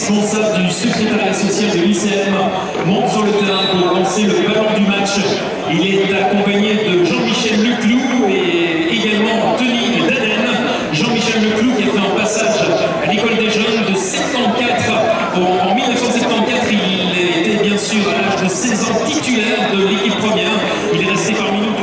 responsable du secrétariat social de l'ICM, monte sur le terrain pour lancer le ballon du match. Il est accompagné de Jean-Michel Leclou et également Tony Daden. Jean-Michel Leclou qui a fait un passage à l'école des jeunes de 74. En 1974, il était bien sûr à l'âge de 16 ans titulaire de l'équipe première. Il est resté parmi nous.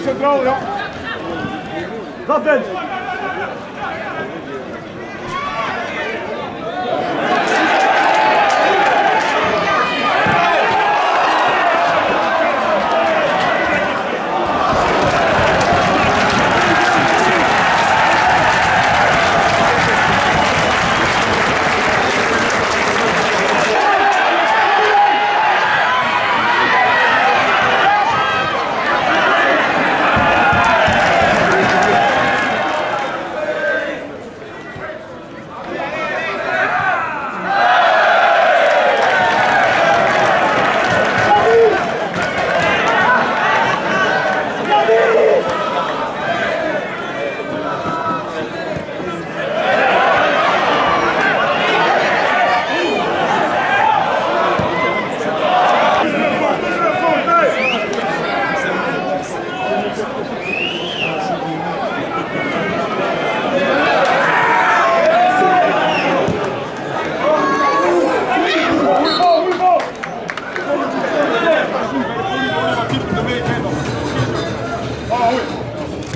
Centraal, ja. Dat bent.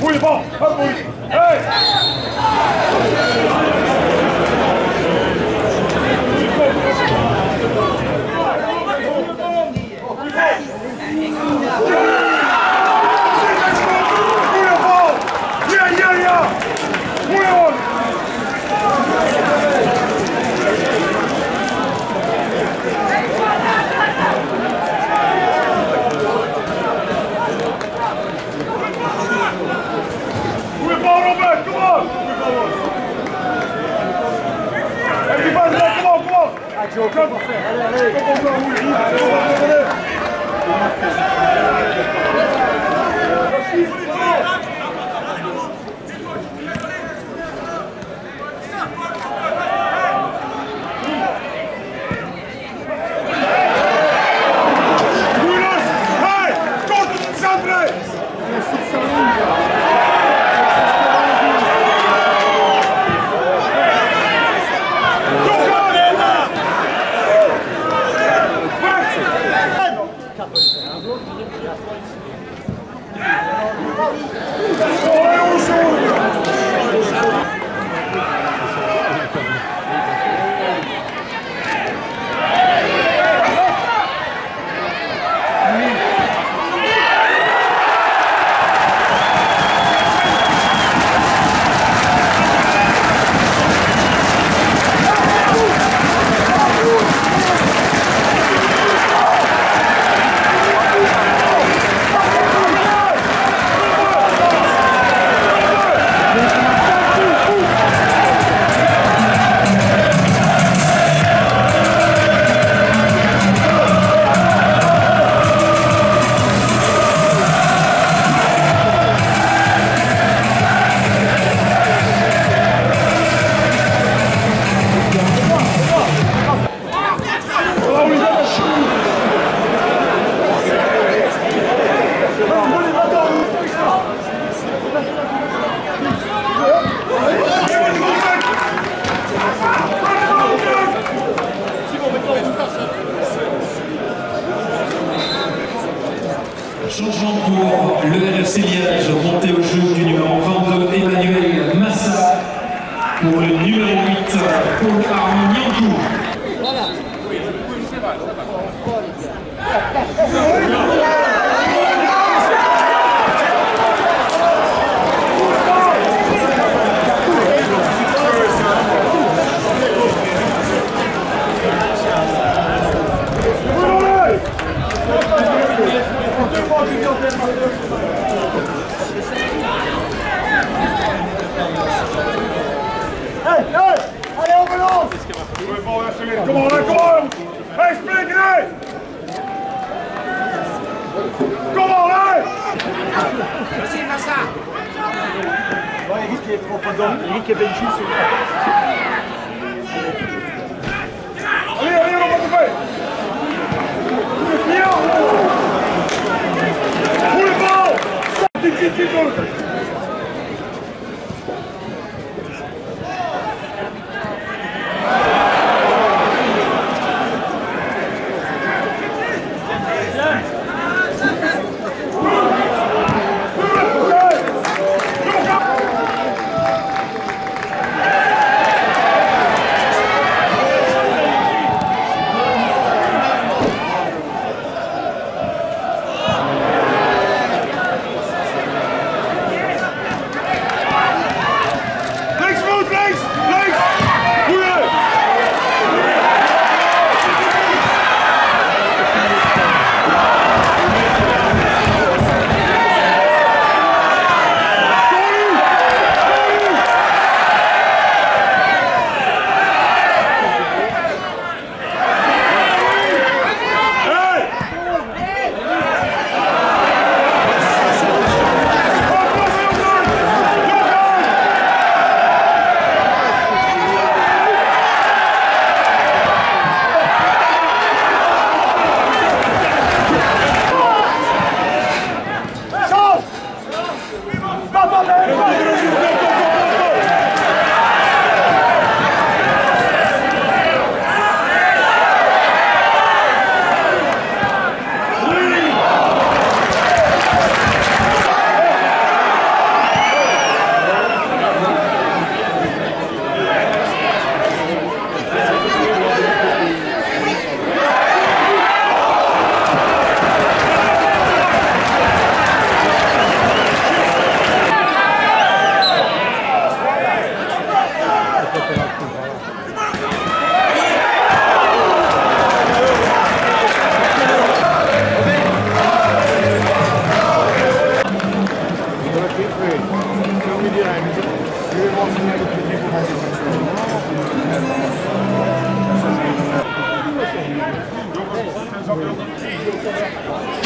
Goeie bal, wat moet je? Hey! Goeie bal! Ja, ja, ja! Goeie bal! Joe, come on, Changement pour le RFC Liège, monté au jeu du numéro 22 Emmanuel Massa pour le numéro 8 Paul Armignancou. Hey! Vas-y, Massa. Ouais, Eric est trop dedans. Eric est Benji, c'est là. Allez, allez, on va couper. Bien. Pour le ball.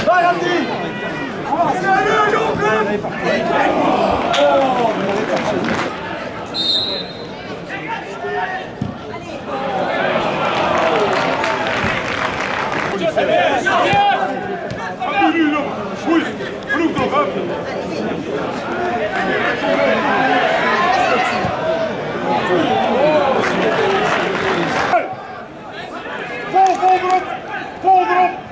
Vai, Andy! Vol erop!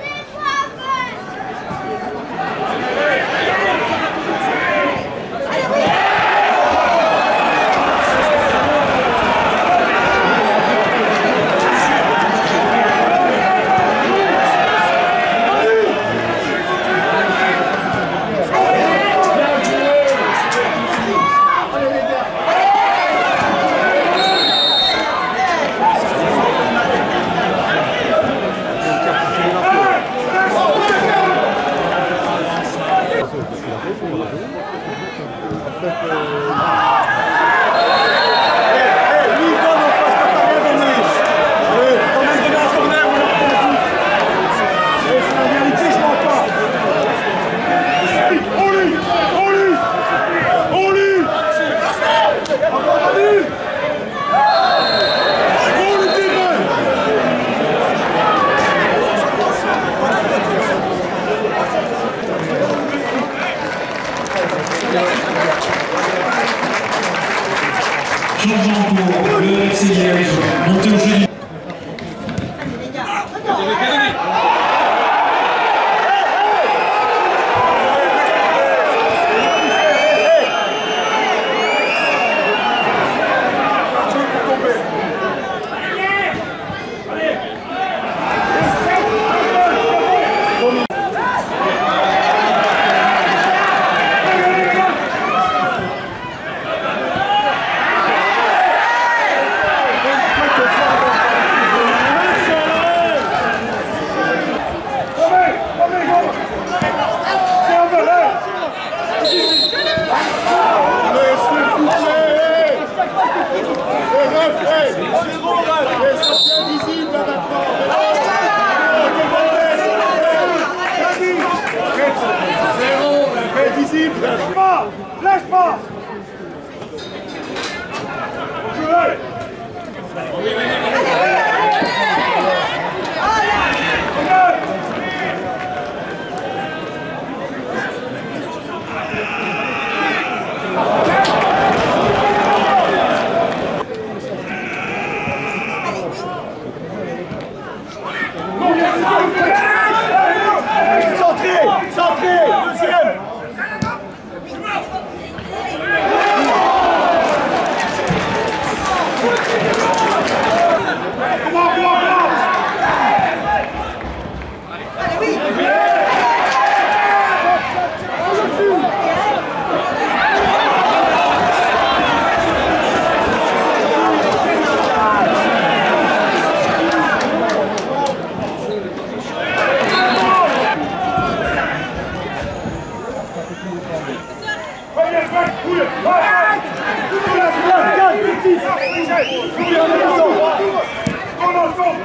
Lâche pas! Lâche pas!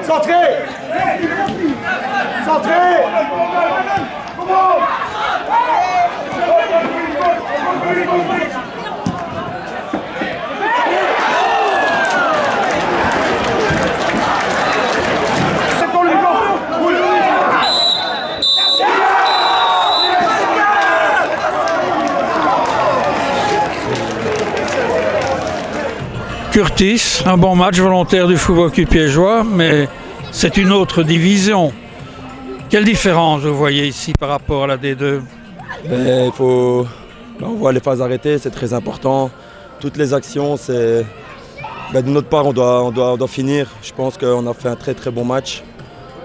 Centré! Centré! Curtis, un bon match volontaire du football piégeois, mais c'est une autre division. Quelle différence vous voyez ici par rapport à la D2? On voit les phases arrêtées, c'est très important. Toutes les actions, de notre part, on doit finir. Je pense qu'on a fait un très très bon match.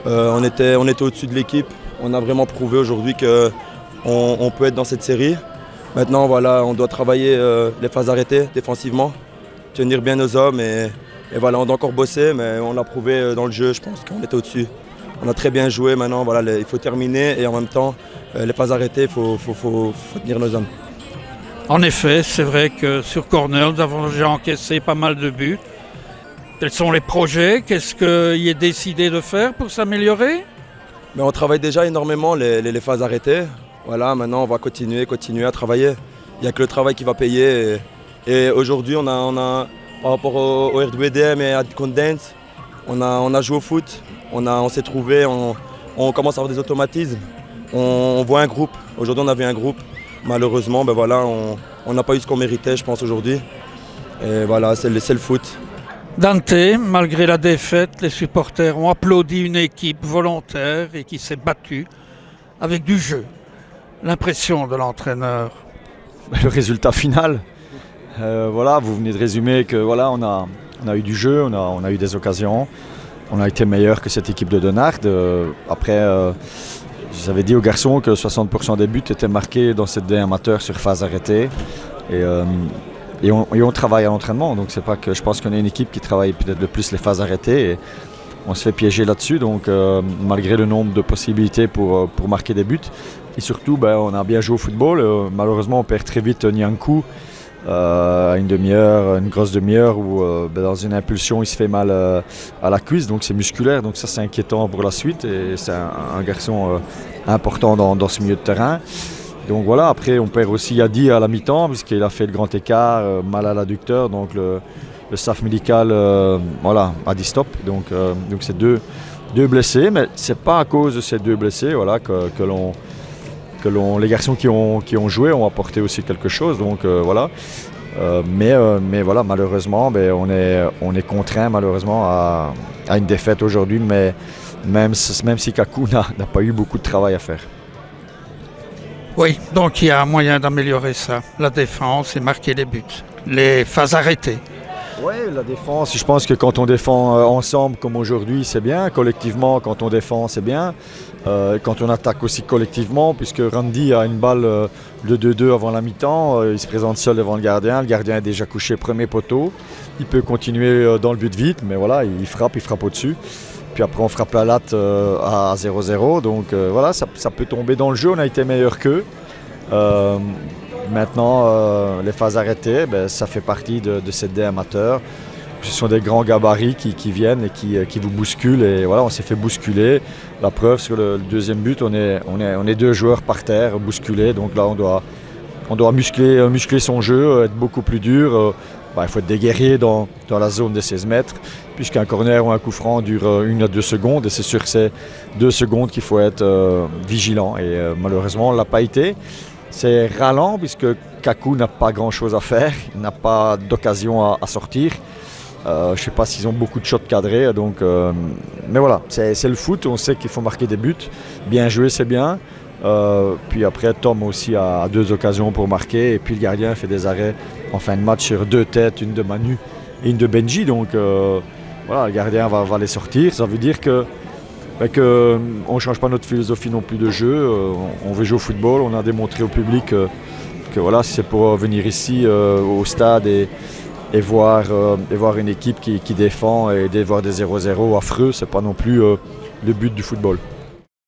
On était au-dessus de l'équipe. On a vraiment prouvé aujourd'hui qu'on peut être dans cette série. Maintenant, voilà, on doit travailler les phases arrêtées défensivement, tenir bien nos hommes et voilà, on doit encore bosser, mais on l'a prouvé dans le jeu. Je pense qu'on était au-dessus. On a très bien joué. Maintenant, voilà, il faut terminer et en même temps, les phases arrêtées, il faut tenir nos hommes. En effet, c'est vrai que sur corner, nous avons déjà encaissé pas mal de buts. Quels sont les projets? Qu'est-ce qu'il est décidé de faire pour s'améliorer? Mais on travaille déjà énormément les phases arrêtées. Voilà, maintenant, on va continuer à travailler. Il n'y a que le travail qui va payer. Et aujourd'hui, on a par rapport au RWDM et à Condens, on a joué au foot, on s'est trouvé, on commence à avoir des automatismes. On voit un groupe. Aujourd'hui, on avait un groupe. Malheureusement, voilà, on n'a pas eu ce qu'on méritait, je pense, aujourd'hui. Et voilà, c'est le foot. Dante, malgré la défaite, les supporters ont applaudi une équipe volontaire et qui s'est battue avec du jeu. L'impression de l'entraîneur. Le résultat final. Voilà, vous venez de résumer que voilà, on a eu du jeu, on a eu des occasions, on a été meilleur que cette équipe de Denard. Après, j'avais dit aux garçons que 60% des buts étaient marqués dans cette D amateur sur phase arrêtée et on travaille à l'entraînement. Donc c'est pas que je pense qu'on est une équipe qui travaille peut-être le plus les phases arrêtées et on se fait piéger là-dessus. Donc malgré le nombre de possibilités pour marquer des buts et surtout on a bien joué au football. Malheureusement on perd très vite Nyankou. Une grosse demi-heure où dans une impulsion il se fait mal à la cuisse, donc c'est musculaire, donc ça c'est inquiétant pour la suite et c'est un garçon important dans ce milieu de terrain. Donc voilà, après on perd aussi Yadi à la mi-temps puisqu'il a fait le grand écart, mal à l'adducteur, donc le staff médical a dit stop, donc c'est deux blessés, mais c'est pas à cause de ces deux blessés que les garçons qui ont joué ont apporté aussi quelque chose, donc voilà. Mais voilà, malheureusement, on est contraint malheureusement à une défaite aujourd'hui, mais même si Kakou n'a pas eu beaucoup de travail à faire. Oui, donc il y a un moyen d'améliorer ça, la défense et marquer les buts, les phases arrêtées. Oui, la défense, je pense que quand on défend ensemble comme aujourd'hui, c'est bien. Collectivement, quand on défend, c'est bien. Quand on attaque aussi collectivement, puisque Randy a une balle de 2-2 avant la mi-temps, il se présente seul devant le gardien est déjà couché premier poteau. Il peut continuer dans le but vite, mais voilà, il frappe au-dessus. Puis après, on frappe la latte à 0-0. Donc voilà, ça peut tomber dans le jeu. On a été meilleur qu'eux. Maintenant, les phases arrêtées, ça fait partie de cette D amateur. Ce sont des grands gabarits qui viennent et qui vous bousculent. Et voilà, on s'est fait bousculer. La preuve, sur le deuxième but, on est deux joueurs par terre, bousculés. Donc là, on doit on doit muscler son jeu, être beaucoup plus dur. Il faut être des guerriers dans la zone des 16 mètres, puisqu'un corner ou un coup franc dure 1 à 2 secondes, et c'est sur ces 2 secondes qu'il faut être vigilant. Et malheureusement, on ne l'a pas été. C'est ralent, puisque Kaku n'a pas grand-chose à faire, il n'a pas d'occasion à sortir. Je ne sais pas s'ils ont beaucoup de shots cadrés, mais voilà, c'est le foot, on sait qu'il faut marquer des buts. Bien joué, c'est bien. Puis après, Tom aussi a 2 occasions pour marquer, et puis le gardien fait des arrêts en fin de match sur 2 têtes, une de Manu et une de Benji. Donc voilà, le gardien va les sortir. Ça veut dire que on ne change pas notre philosophie non plus de jeu. On veut jouer au football. On a démontré au public que voilà, c'est pour venir ici au stade et voir une équipe qui défend, et de voir des 0-0 affreux, c'est pas non plus le but du football.